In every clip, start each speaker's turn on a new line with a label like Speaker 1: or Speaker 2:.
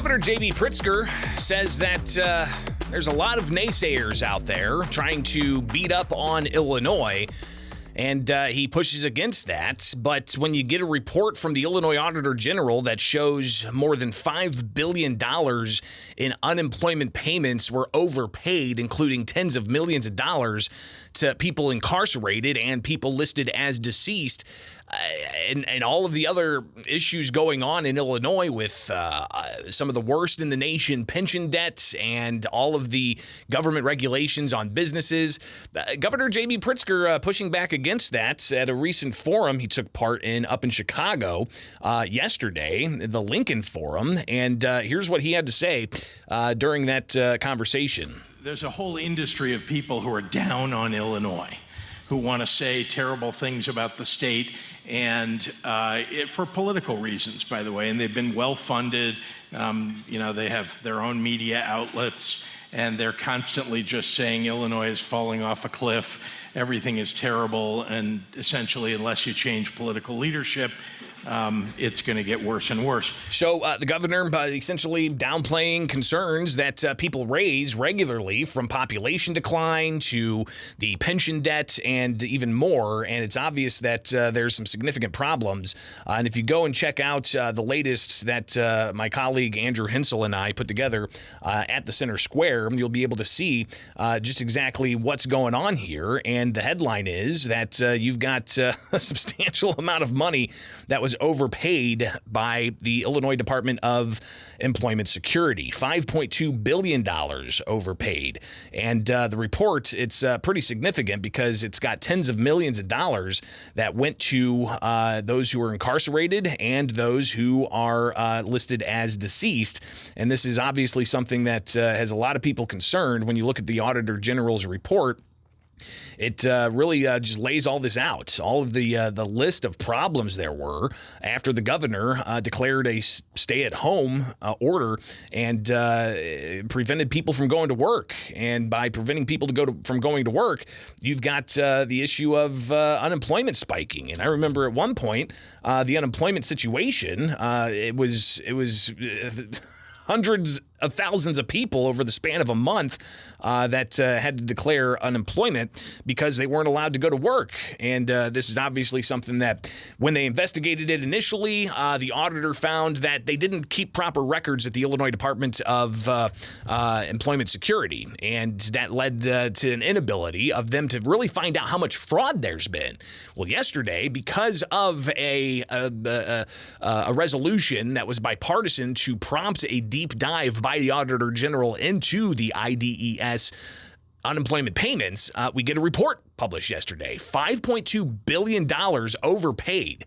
Speaker 1: Governor J.B. Pritzker says that there's a lot of naysayers out there trying to beat up on Illinois, and he pushes against that. But when you get a report from the Illinois Auditor General that shows more than $5 billion in unemployment payments were overpaid, including tens of millions of dollars to people incarcerated and people listed as deceased, and all of the other issues going on in Illinois with some of the worst in the nation pension debts and all of the government regulations on businesses, Governor J.B. Pritzker pushing back against that at a recent forum he took part in up in Chicago yesterday, the Lincoln Forum. And here's what he had to say during that conversation.
Speaker 2: There's a whole industry of people who are down on Illinois, who want to say terrible things about the state, and for political reasons, by the way. And they've been well funded. They have their own media outlets, and they're constantly just saying Illinois is falling off a cliff, everything is terrible, and essentially, unless you change political leadership, it's going to get worse and worse.
Speaker 1: So the governor essentially downplaying concerns that people raise regularly, from population decline to the pension debt and even more. And it's obvious that there's some significant problems. And if you go and check out the latest that my colleague Andrew Hensel and I put together at the Center Square, you'll be able to see just exactly what's going on here. And the headline is that you've got a substantial amount of money that was overpaid by the Illinois Department of Employment Security. $5.2 billion overpaid. And the report, it's pretty significant because it's got tens of millions of dollars that went to those who are incarcerated and those who are listed as deceased. And this is obviously something that has a lot of people concerned. When you look at the Auditor General's report, it really just lays all this out, all of the list of problems there were after the governor declared a stay-at-home order and prevented people from going to work. And by preventing people from going to work, you've got the issue of unemployment spiking. And I remember at one point, the unemployment situation, it was hundreds of thousands of people over the span of a month that had to declare unemployment because they weren't allowed to go to work. And this is obviously something that when they investigated it initially, the auditor found that they didn't keep proper records at the Illinois Department of Employment Security. And that led to an inability of them to really find out how much fraud there's been. Well, yesterday, because of a resolution that was bipartisan to prompt a deep dive by the Auditor General into the IDES unemployment payments, we get a report published yesterday. $5.2 billion overpaid,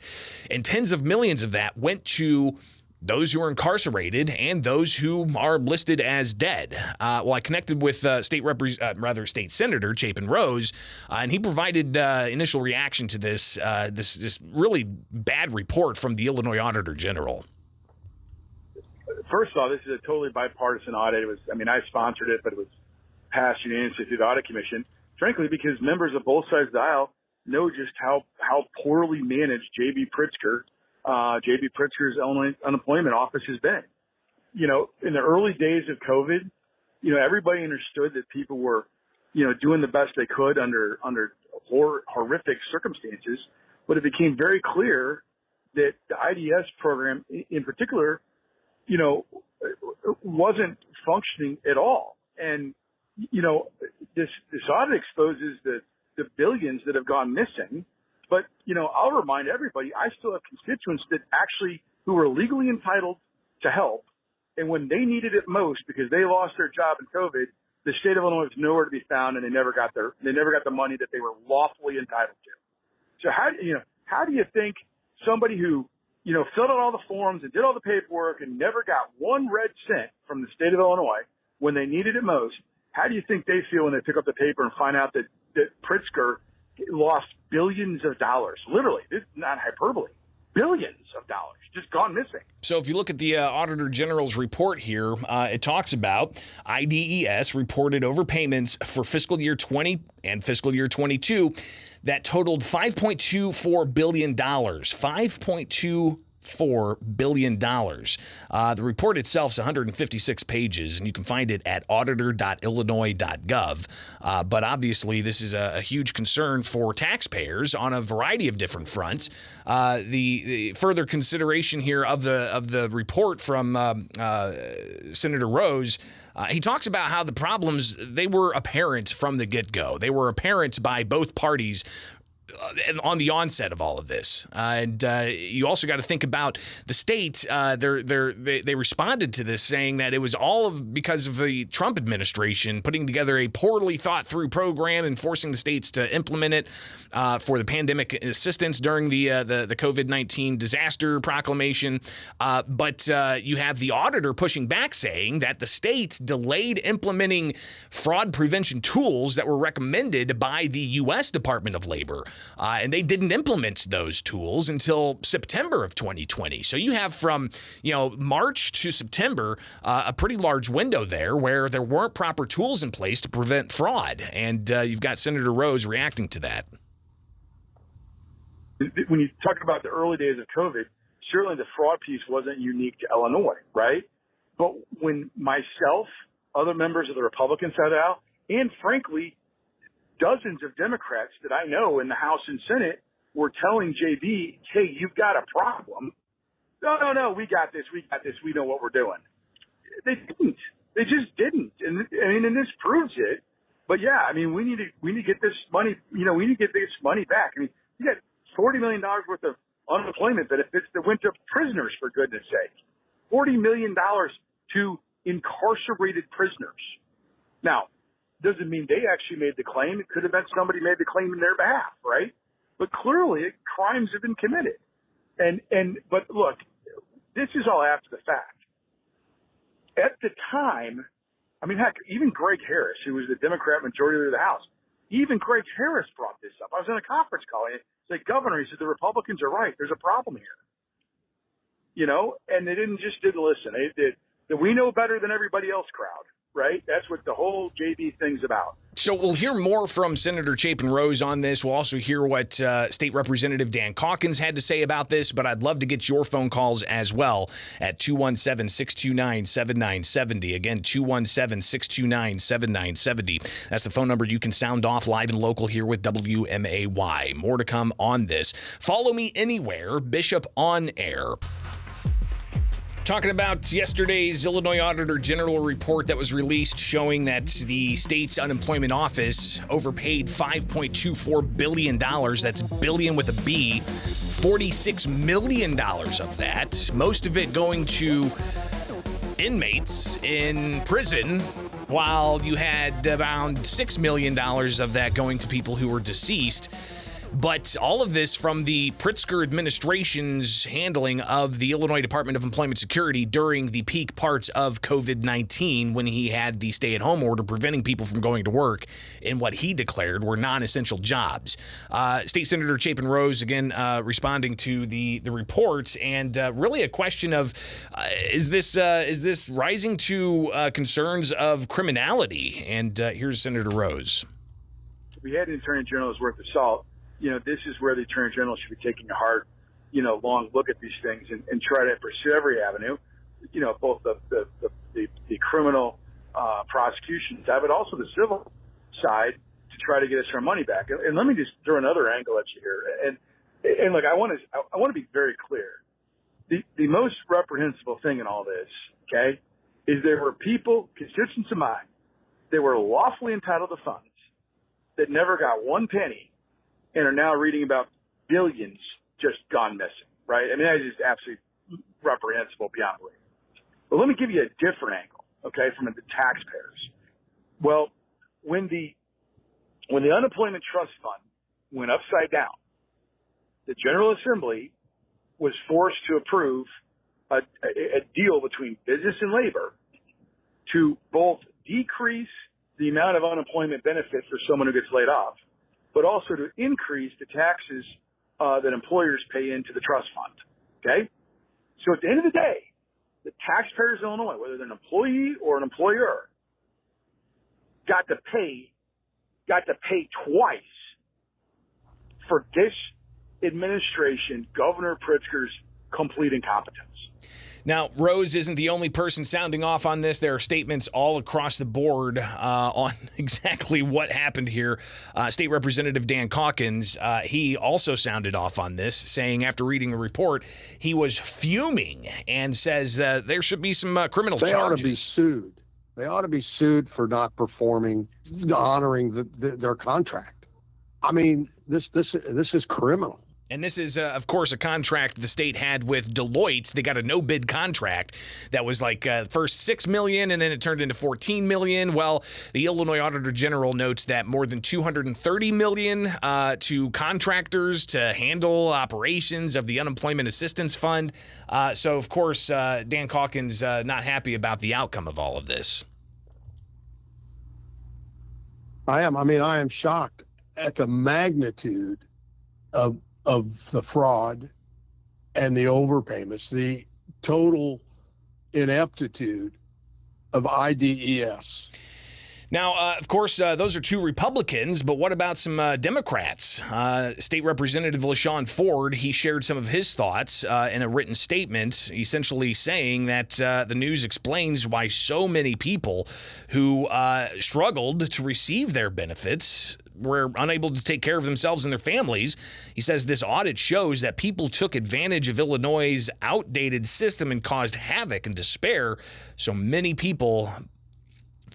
Speaker 1: and tens of millions of that went to those who are incarcerated and those who are listed as dead. Well, I connected with State Senator Chapin Rose, and he provided initial reaction to this really bad report from the Illinois Auditor General.
Speaker 3: First of all, this is a totally bipartisan audit. I sponsored it, but it was passed unanimously through the Audit Commission, frankly, because members of both sides of the aisle know just how poorly managed J.B. Pritzker's Illinois Unemployment Office has been. In the early days of COVID, everybody understood that people were, doing the best they could under horrific circumstances, but it became very clear that the IDS program in particular, wasn't functioning at all. And, this audit exposes the billions that have gone missing. But, I'll remind everybody, I still have constituents who were legally entitled to help. And when they needed it most because they lost their job in COVID, the state of Illinois was nowhere to be found, and they never got the money that they were lawfully entitled to. So how do you think somebody who filled out all the forms and did all the paperwork and never got one red cent from the state of Illinois when they needed it most, how do you think they feel when they pick up the paper and find out that Pritzker lost billions of dollars? Literally, this is not hyperbole. Billions of dollars just gone missing.
Speaker 1: So if you look at the Auditor General's report here, it talks about IDES reported overpayments for fiscal year 20 and fiscal year 22 that totaled $5.24 billion. $5.2 billion. The report itself is 156 pages, and you can find it at auditor.illinois.gov. But obviously, this is a huge concern for taxpayers on a variety of different fronts. The further consideration here of the report from Senator Rose. He talks about how the problems, they were apparent from the get-go. They were apparent by both parties on the onset of all of this. And you also got to think about the state. They responded to this saying that it was all because of the Trump administration putting together a poorly thought through program and forcing the states to implement it for the pandemic assistance during the COVID-19 disaster proclamation. But you have the auditor pushing back saying that the states delayed implementing fraud prevention tools that were recommended by the U.S. Department of Labor. And they didn't implement those tools until September of 2020. So you have from March to September a pretty large window there where there weren't proper tools in place to prevent fraud. And you've got Senator Rose reacting to that.
Speaker 3: When you talk about the early days of COVID, certainly the fraud piece wasn't unique to Illinois, right? But when myself, other members of the Republican side out, and frankly, dozens of Democrats that I know in the House and Senate were telling JB, hey, you've got a problem. No, we got this. We know what we're doing. They didn't. They just didn't. And this proves it. But yeah, we need to get this money, we need to get this money back. You got $40 million worth of unemployment benefits that went to prisoners, for goodness sake. $40 million to incarcerated prisoners. Now, doesn't mean they actually made the claim. It could have been somebody made the claim in their behalf, right? But clearly, crimes have been committed. But look, this is all after the fact. At the time, heck, even Greg Harris, who was the Democrat majority leader of the House, even Greg Harris brought this up. I was in a conference call and said, Governor, he said, the Republicans are right. There's a problem here. And they didn't listen. They did the we know better than everybody else crowd. Right? That's what the whole JB thing's about.
Speaker 1: So we'll hear more from Senator Chapin Rose on this. We'll also hear what State Representative Dan Calkins had to say about this, but I'd love to get your phone calls as well at 217-629-7970. Again, 217-629-7970. That's the phone number you can sound off live and local here with WMAY. More to come on this. Follow me anywhere, Bishop on Air. Talking about yesterday's Illinois Auditor General report that was released showing that the state's unemployment office overpaid $5.24 billion. That's billion with a B. $46 million of that, most of it going to inmates in prison, while you had around $6 million of that going to people who were deceased. But all of this from the Pritzker administration's handling of the Illinois Department of Employment Security during the peak parts of COVID-19 when he had the stay-at-home order preventing people from going to work in what he declared were non-essential jobs. State Senator Chapin Rose, again, responding to the report, and really a question of is this rising to concerns of criminality? And here's Senator Rose.
Speaker 3: We had an Attorney General's worth of salt. This is where the Attorney General should be taking a hard, long look at these things and try to pursue every avenue, both the criminal prosecution side, but also the civil side to try to get us our money back. And let me just throw another angle at you here. And look, I want to be very clear. The most reprehensible thing in all this, okay, is there were people, constituents of mine, that were lawfully entitled to funds that never got one penny and are now reading about billions just gone missing, right? That is just absolutely reprehensible beyond belief. But let me give you a different angle, okay, from the taxpayers. Well, when the unemployment trust fund went upside down, the General Assembly was forced to approve a deal between business and labor to both decrease the amount of unemployment benefit for someone who gets laid off, but also to increase the taxes that employers pay into the trust fund, okay? So at the end of the day, the taxpayers of Illinois, whether they're an employee or an employer, got to pay twice for this administration, Governor Pritzker's complete incompetence.
Speaker 1: Now, Rose isn't the only person sounding off on this. There are statements all across the board on exactly what happened here. State Representative Dan Calkins, he also sounded off on this, saying after reading the report, he was fuming and says there should be some criminal charges.
Speaker 4: They ought to be sued. They ought to be sued for not performing, honoring their contract. I mean, this is criminal.
Speaker 1: And this is, of course, a contract the state had with Deloitte. They got a no-bid contract that was like first $6 million, and then it turned into $14 million. Well, the Illinois Auditor General notes that more than $230 million to contractors to handle operations of the Unemployment Assistance Fund. So, of course, Dan Calkins not happy about the outcome of all of this.
Speaker 4: I am shocked at the magnitude of the fraud and the overpayments, the total ineptitude of IDES.
Speaker 1: Now, of course, those are two Republicans, but what about some Democrats? State Representative LaShawn Ford, he shared some of his thoughts in a written statement, essentially saying that the news explains why so many people who struggled to receive their benefits were unable to take care of themselves and their families. He says this audit shows that people took advantage of Illinois' outdated system and caused havoc and despair for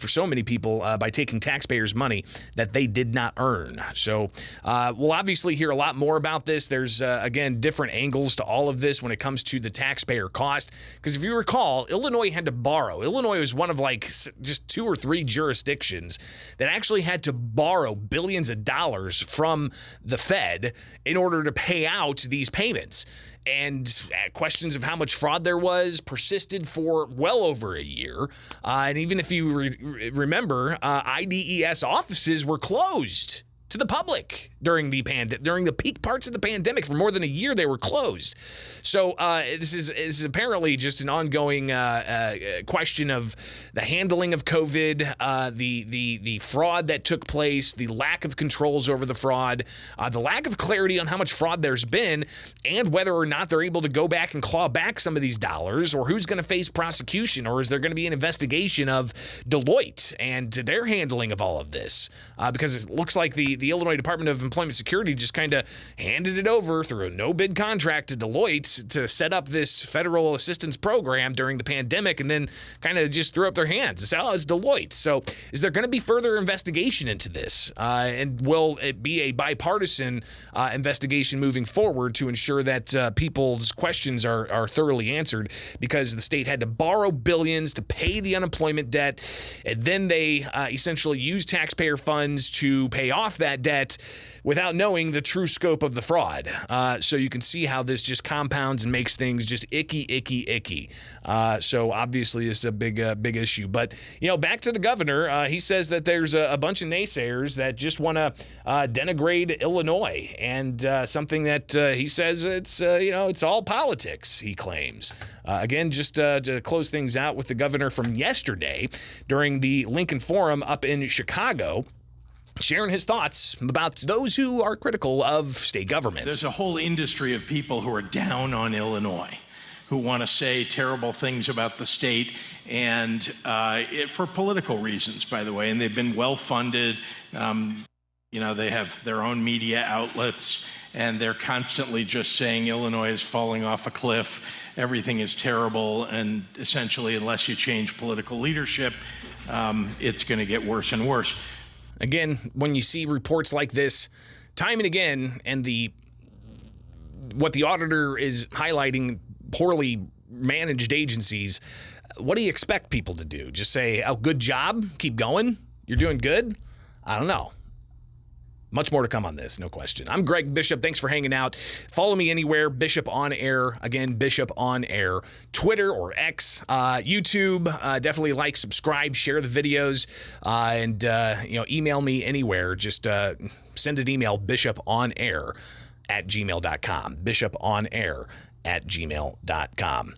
Speaker 1: so many people by taking taxpayers' money that they did not earn. So we'll obviously hear a lot more about this. There's, again, different angles to all of this when it comes to the taxpayer cost. Because if you recall, Illinois had to borrow. Illinois was one of like just 2 or 3 jurisdictions that actually had to borrow billions of dollars from the Fed in order to pay out these payments. And questions of how much fraud there was persisted for well over a year. And even if you remember, IDES offices were closed to the public during the peak parts of the pandemic. For more than a year, they were closed. So this is apparently just an ongoing question of the handling of COVID, the fraud that took place, the lack of controls over the fraud, the lack of clarity on how much fraud there's been, and whether or not they're able to go back and claw back some of these dollars, or who's going to face prosecution, or is there going to be an investigation of Deloitte and their handling of all of this? Because it looks like the Illinois Department of Employment Security just kind of handed it over through a no-bid contract to Deloitte to set up this federal assistance program during the pandemic, and then kind of just threw up their hands and said, oh, it's Deloitte. So is there going to be further investigation into this? And will it be a bipartisan investigation moving forward to ensure that people's questions are thoroughly answered? Because the state had to borrow billions to pay the unemployment debt, and then they essentially used taxpayer funds to pay off that debt without knowing the true scope of the fraud. So you can see how this just compounds and makes things just icky. So obviously it's a big issue. But, back to the governor, he says that there's a bunch of naysayers that just want to denigrate Illinois, and something that he says it's all politics, he claims. Again, just to close things out with the governor from yesterday during the Lincoln Forum up in Chicago, sharing his thoughts about those who are critical of state government.
Speaker 2: There's a whole industry of people who are down on Illinois, who want to say terrible things about the state, and for political reasons, by the way, and they've been well funded. They have their own media outlets, and they're constantly just saying Illinois is falling off a cliff, everything is terrible, and essentially, unless you change political leadership, it's going to get worse and worse.
Speaker 1: Again, when you see reports like this time and again, and what the auditor is highlighting, poorly managed agencies, what do you expect people to do? Just say, oh, good job, keep going, you're doing good? I don't know. Much more to come on this, no question. I'm Greg Bishop. Thanks for hanging out. Follow me anywhere, Bishop on Air. Again, Bishop on Air. Twitter or X, YouTube. Definitely like, subscribe, share the videos, and email me anywhere. Just send an email, bishoponair@gmail.com. bishoponair@gmail.com.